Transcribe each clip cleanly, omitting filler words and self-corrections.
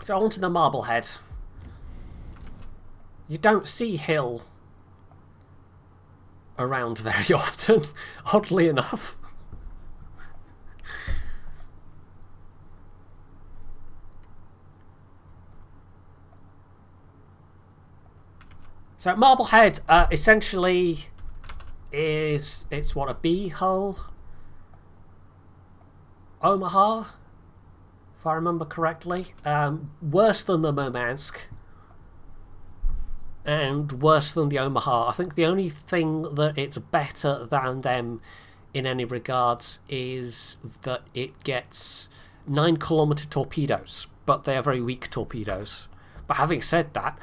So onto the Marblehead. You don't see Hill around very often, oddly enough. So Marblehead essentially it's what, a B hull Omaha, if I remember correctly. Worse than the Murmansk and worse than the Omaha. I think the only thing that it's better than them in any regards is that it gets 9-kilometer torpedoes, but they are very weak torpedoes. But having said that,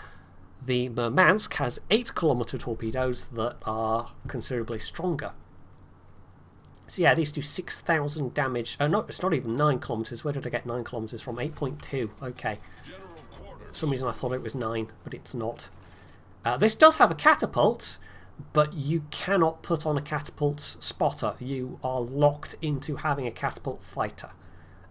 the Murmansk has 8-kilometer torpedoes that are considerably stronger. So yeah, these do 6,000 damage. Oh no, it's not even 9 kilometers. Where did I get 9 kilometers from? 8.2. Okay. For some reason I thought it was 9, but it's not. This does have a catapult, but you cannot put on a catapult spotter. You are locked into having a catapult fighter,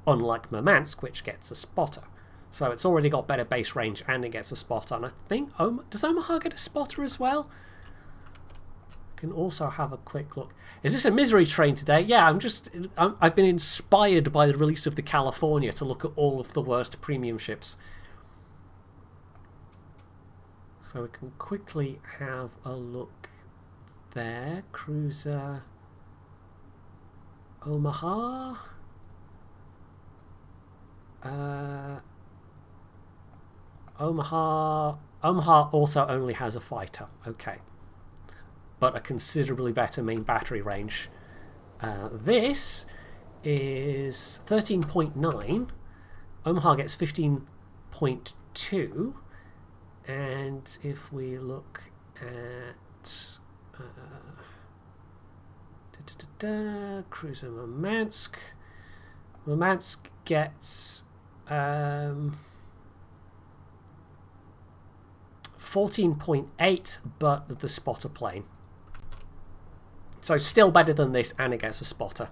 unlike Murmansk, which gets a spotter. So it's already got better base range and it gets a spotter. And I think, does Omaha get a spotter as well? Can also have a quick look. Is this a misery train today? Yeah, I've been inspired by the release of the California to look at all of the worst premium ships. So we can quickly have a look there. Cruiser Omaha. Omaha also only has a fighter. Okay. But a considerably better main battery range. This is 13.9. Omaha gets 15.2. And if we look at Cruiser Murmansk, Murmansk gets 14.8, but the spotter plane. So still better than this, and it gets a spotter.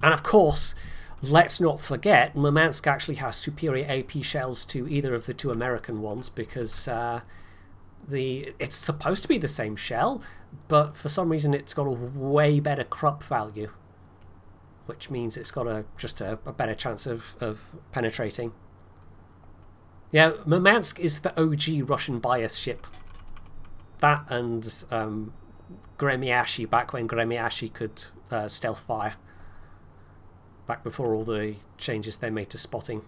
And of course, let's not forget, Murmansk actually has superior AP shells to either of the two American ones, because it's supposed to be the same shell, but for some reason it's got a way better Krupp value, which means it's got just a better chance of penetrating. Yeah, Murmansk is the OG Russian bias ship. That and Gremyashi, back when Gremyashi could stealth fire. Back before all the changes they made to spotting.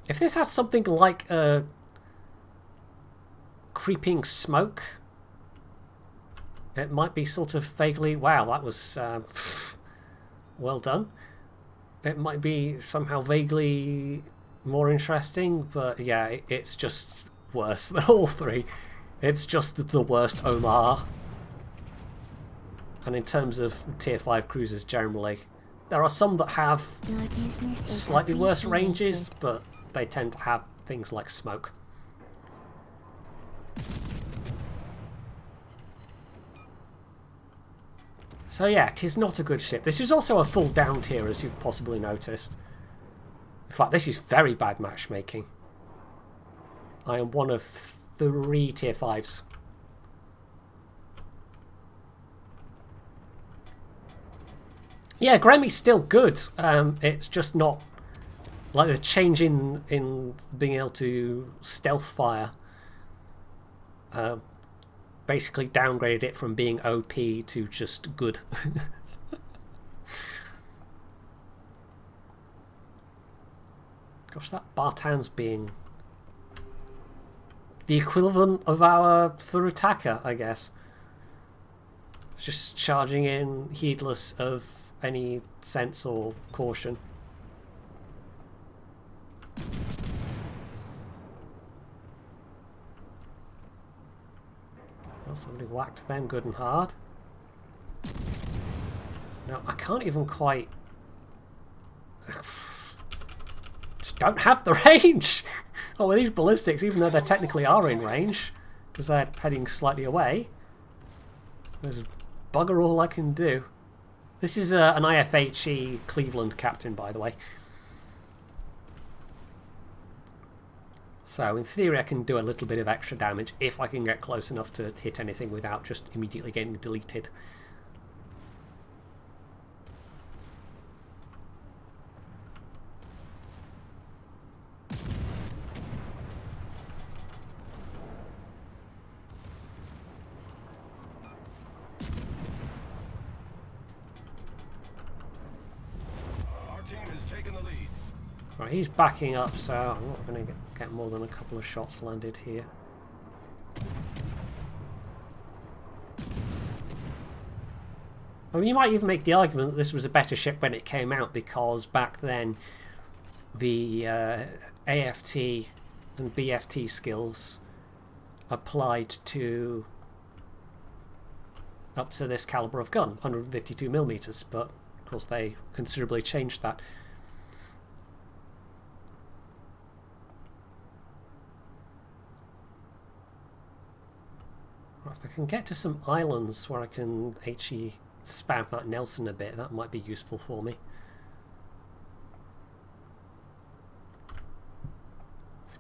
If this had something like a creeping smoke, it might be sort of vaguely... Wow, that was well done. It might be somehow vaguely more interesting, but yeah, it's just worse than all three. It's just the worst Omaha. And in terms of tier 5 cruisers generally, there are some that have slightly worse ranges, but they tend to have things like smoke. So yeah, it is not a good ship. This is also a full down tier, as you've possibly noticed. In fact, this is very bad matchmaking. I am one of 3 tier 5s. Yeah, Grammy's still good. It's just not like the change in being able to stealth fire. Basically downgraded it from being OP to just good. Gosh, that Bartan's being the equivalent of our Furutaka, I guess. Just charging in, heedless of any sense or caution. Well, somebody whacked them good and hard. Now, I can't even quite... just don't have the range! Oh, well, these ballistics, even though they technically are in range, because they're heading slightly away, there's bugger all I can do. This is an IFHE Cleveland captain, by the way. So in theory I can do a little bit of extra damage if I can get close enough to hit anything without just immediately getting deleted. Right, he's backing up, so I'm not going to get more than a couple of shots landed here. I mean, you might even make the argument that this was a better ship when it came out, because back then the AFT and BFT skills applied to up to this caliber of gun, 152mm, but of course they considerably changed that. If I can get to some islands where I can HE spam that Nelson a bit, that might be useful for me.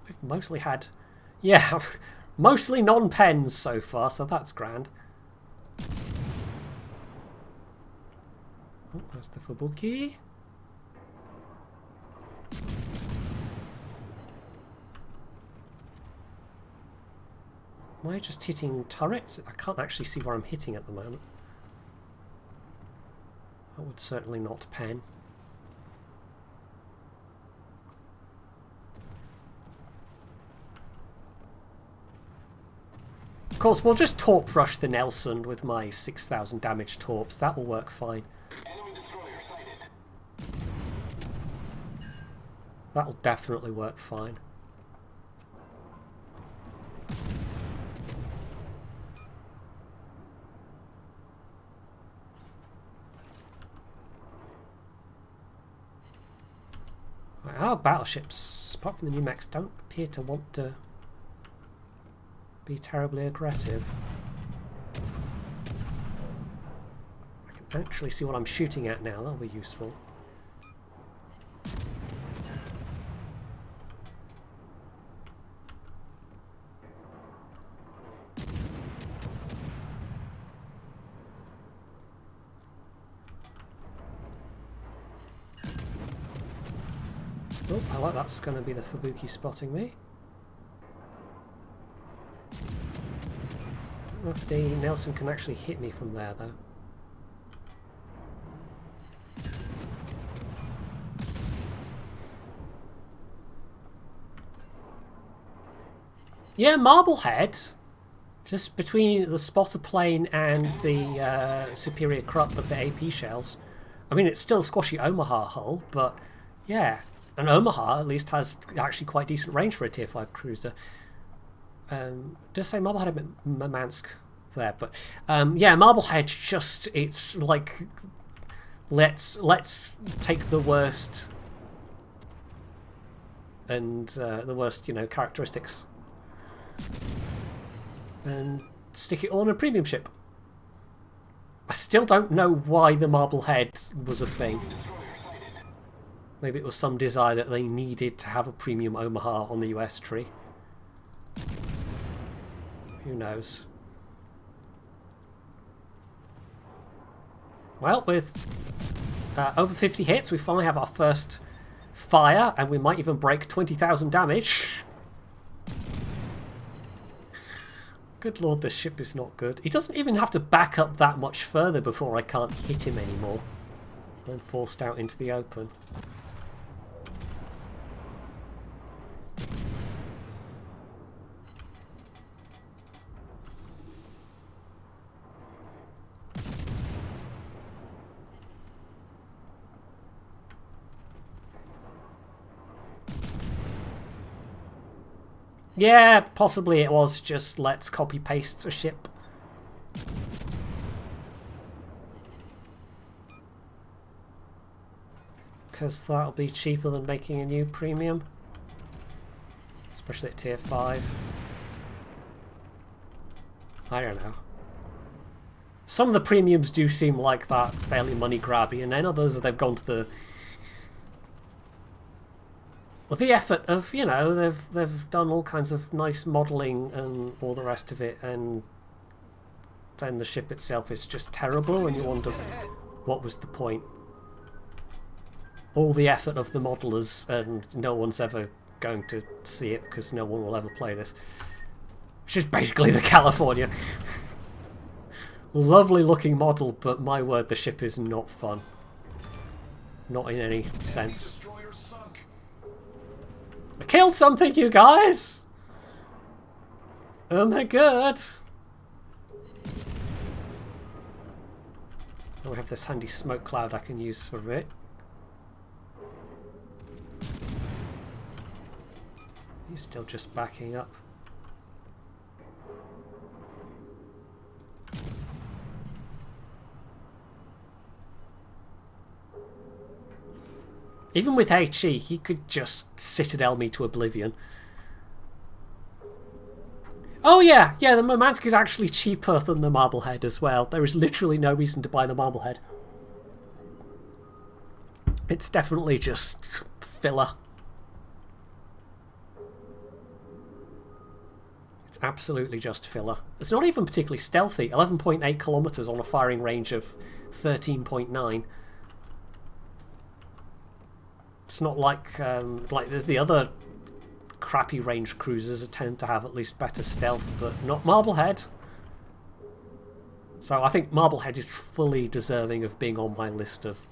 We've mostly had, yeah, mostly non-pens so far, so that's grand. Oh, there's the Fubuki. Am I just hitting turrets? I can't actually see where I'm hitting at the moment. That would certainly not pen. Of course, we'll just torp rush the Nelson with my 6,000 damage torps. That will work fine. Enemy destroyer sighted. That'll definitely work fine. Our battleships, apart from the new mechs, don't appear to want to be terribly aggressive. I can actually see what I'm shooting at now, that'll be useful. Oh, I like that's going to be the Fubuki spotting me. Don't know if the Nelson can actually hit me from there, though. Yeah, Marblehead, just between the spotter plane and the superior crop of the AP shells. I mean, it's still a squashy Omaha hull, but yeah. And Omaha at least has actually quite decent range for a tier 5 cruiser. Just say Marblehead and Murmansk there, but yeah, Marblehead just, it's like let's take the worst and the worst, you know, characteristics and stick it all in a premium ship. I still don't know why the Marblehead was a thing. Maybe it was some desire that they needed to have a premium Omaha on the US tree. Who knows? Well, with over 50 hits, we finally have our first fire, and we might even break 20,000 damage. Good lord, this ship is not good. He doesn't even have to back up that much further before I can't hit him anymore. I'm forced out into the open. Yeah, possibly it was just let's copy paste a ship. Because that'll be cheaper than making a new premium. Especially at tier 5. I don't know. Some of the premiums do seem like that, fairly money grabby, and then others they've gone to the effort of, you know, they've done all kinds of nice modelling and all the rest of it, and then the ship itself is just terrible, and you wonder what was the point. All the effort of the modellers, and no one's ever going to see it because no one will ever play this. Which is basically the California. Lovely looking model, but my word, the ship is not fun. Not in any sense. I killed something, you guys! Oh my god! Oh, we have this handy smoke cloud I can use for a bit. He's still just backing up. Even with HE, he could just citadel me to oblivion. Oh yeah, the Murmansk is actually cheaper than the Marblehead as well. There is literally no reason to buy the Marblehead. It's definitely just filler. It's absolutely just filler. It's not even particularly stealthy. 11.8 kilometers on a firing range of 13.9. It's not like the other crappy range cruisers tend to have at least better stealth, but not Marblehead. So I think Marblehead is fully deserving of being on my list of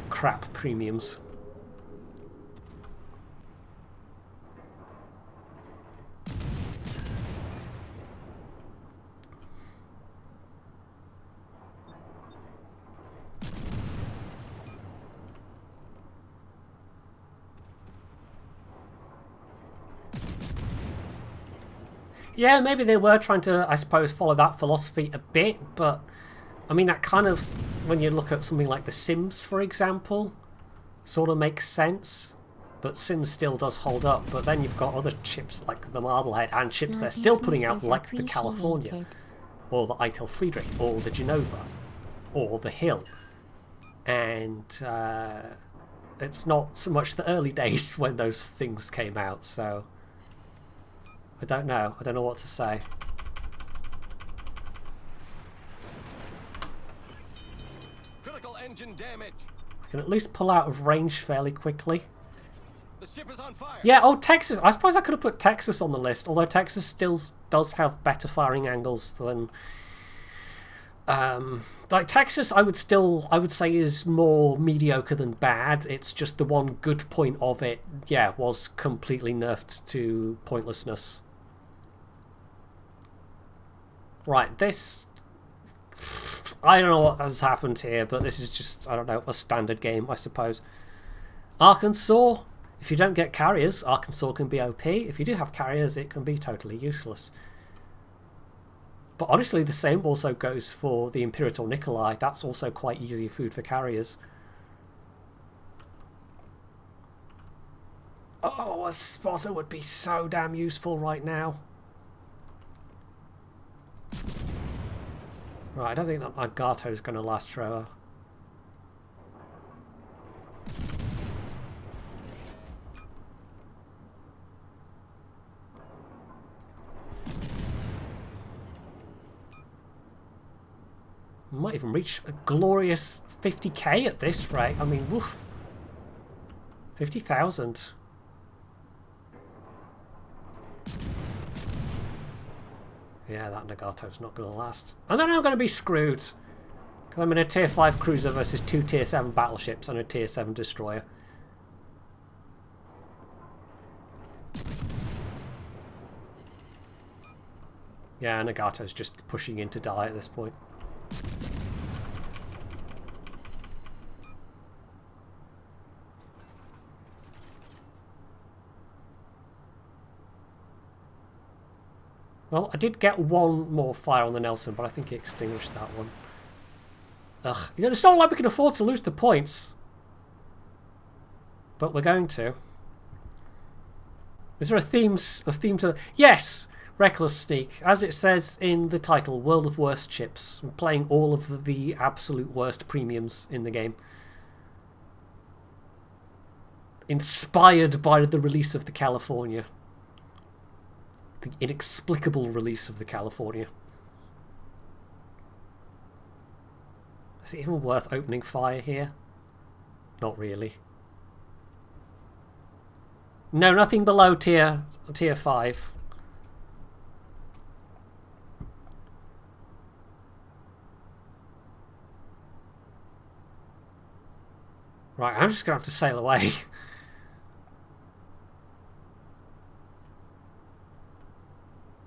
crap premiums. Yeah, maybe they were trying to, I suppose, follow that philosophy a bit, but I mean, that kind of, when you look at something like The Sims, for example, sort of makes sense. But Sims still does hold up, but then you've got other chips like the Marblehead and chips they're still putting out, like the California, or the Eitel Friedrich, or the Genova, or the Hill. And it's not so much the early days when those things came out, so I don't know. I don't know what to say. Critical engine damage. I can at least pull out of range fairly quickly. The ship is on fire. Yeah, oh, Texas. I suppose I could have put Texas on the list, although Texas still does have better firing angles than... like Texas, I would say is more mediocre than bad. It's just the one good point of it, yeah, was completely nerfed to pointlessness. Right, this... I don't know what has happened here, but this is just, I don't know, a standard game, I suppose. Arkansas, if you don't get carriers, Arkansas can be OP. If you do have carriers, it can be totally useless. But honestly, the same also goes for the Imperator Nikolai. That's also quite easy food for carriers. Oh, a spotter would be so damn useful right now. Right, I don't think that Nagato is going to last forever. Might even reach a glorious 50k at this rate. I mean, woof. 50,000. Yeah, that Nagato's not going to last. And then I'm going to be screwed. Because I'm in a tier 5 cruiser versus 2 tier 7 battleships and a tier 7 destroyer. Yeah, Nagato's just pushing in to die at this point. Well, I did get one more fire on the Nelson, but I think he extinguished that one. Ugh. You know, it's not like we can afford to lose the points. But we're going to. Is there a theme to... Yes! Reckless Sneak. As it says in the title, World of Worst Ships. I'm playing all of the absolute worst premiums in the game. Inspired by the release of the California. The inexplicable release of the California. Is it even worth opening fire here? Not really. No, nothing below tier 5. Right, I'm just going to have to sail away.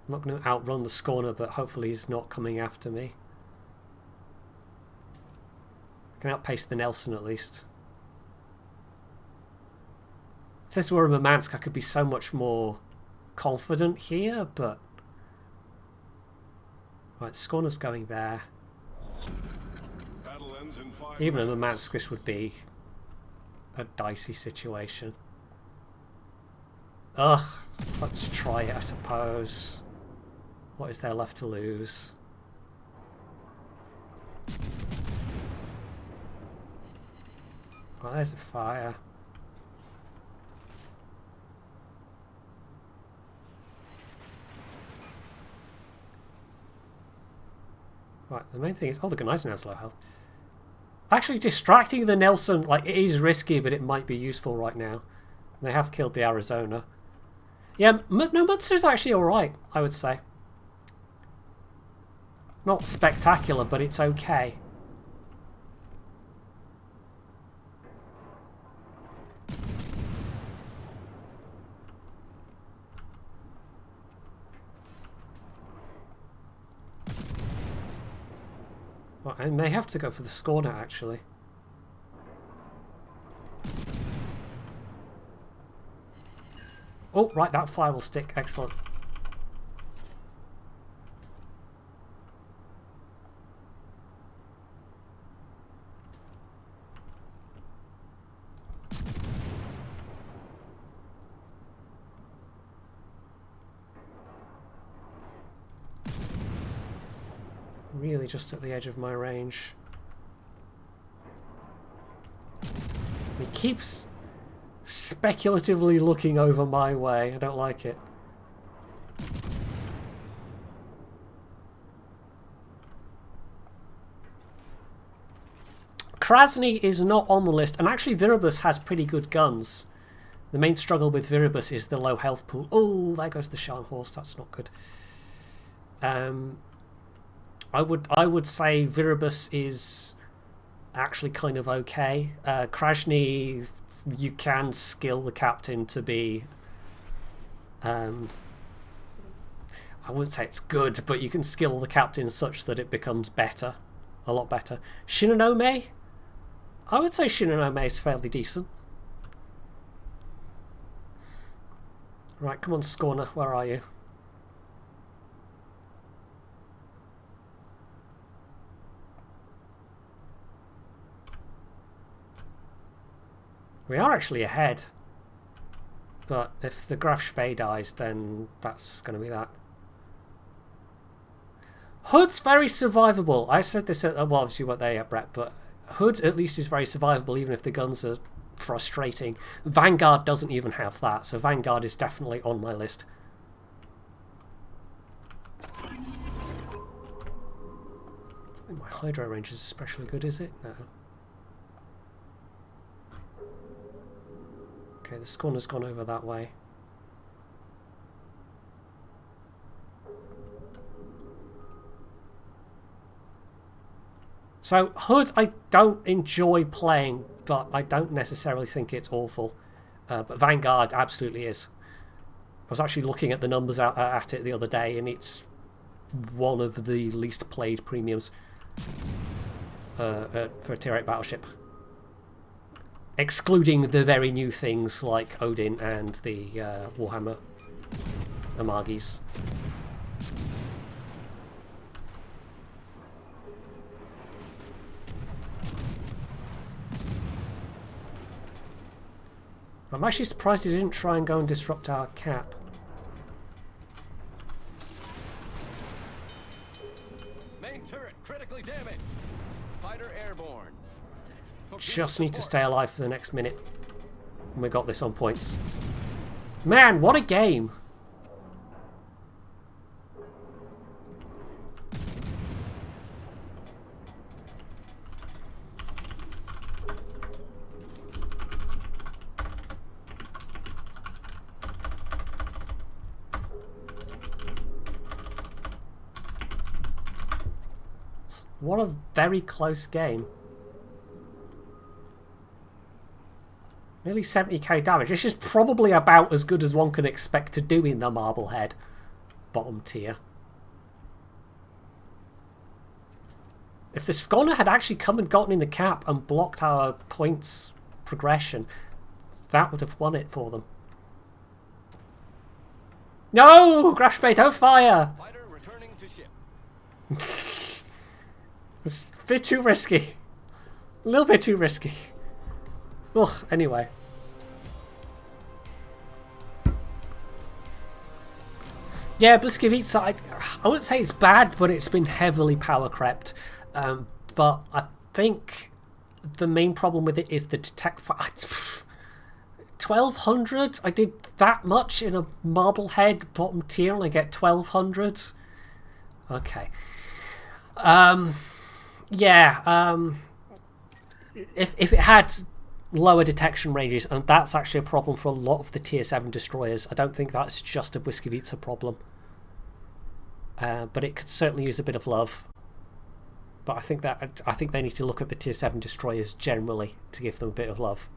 I'm not going to outrun the Scorner, but hopefully he's not coming after me. I can outpace the Nelson at least. If this were a Murmansk, I could be so much more confident here, but... Right, the Scorner's going there. Even in Murmansk, this would be a dicey situation. Ugh, let's try it, I suppose. What is there left to lose? Well, there's a fire. Right, the main thing is... Oh, the Gneisenau has low health. Actually, distracting the Nelson, like, it is risky, but it might be useful right now. They have killed the Arizona. Yeah, no, Mutsu's actually alright, I would say. Not spectacular, but it's okay. Well, I may have to go for the Scorner, actually. Oh, right, that fire will stick. Excellent. Really just at the edge of my range. He keeps speculatively looking over my way. I don't like it. Krasny is not on the list, and actually Viribus has pretty good guns. The main struggle with Viribus is the low health pool. Oh, there goes the Scharnhorst. That's not good. I would say Viribus is actually kind of okay. Krasny, you can skill the captain to be... I wouldn't say it's good, but you can skill the captain such that it becomes better. A lot better. Shinonome? I would say Shinonome is fairly decent. Right, come on, Scorner, where are you? We are actually ahead. But if the Graf Spee dies, then that's going to be that. Hood's very survivable. I said this at... Well, obviously you weren't there yet, Brett, but Hood at least is very survivable, even if the guns are frustrating. Vanguard doesn't even have that, so Vanguard is definitely on my list. I think my Hydro range is especially good, is it? No. Okay, the Scorner's gone over that way. So, Hood I don't enjoy playing, but I don't necessarily think it's awful. But Vanguard absolutely is. I was actually looking at the numbers at it the other day, and it's one of the least played premiums for a Tier 8 battleship. Excluding the very new things like Odin and the Warhammer Amagis. I'm actually surprised he didn't try and go and disrupt our cap. Airborne. Just need to stay alive for the next minute. And we got this on points. Man, what a game! What a very close game. Nearly 70k damage. This is probably about as good as one can expect to do in the Marblehead bottom tier. If the Scholar had actually come and gotten in the cap and blocked our points progression, that would have won it for them. No! Grashbay, don't fire! Fighter returning to ship. It's a bit too risky. A little bit too risky. Ugh, anyway. Yeah, Bliskovica, I wouldn't say it's bad, but it's been heavily power crept. But I think the main problem with it is the detect... 1200? I did that much in a Marblehead bottom tier and I get 1200? Okay. Yeah, if it had lower detection ranges, and that's actually a problem for a lot of the tier 7 destroyers, I don't think that's just a Bliskovica problem. But it could certainly use a bit of love. But I think they need to look at the tier 7 destroyers generally to give them a bit of love.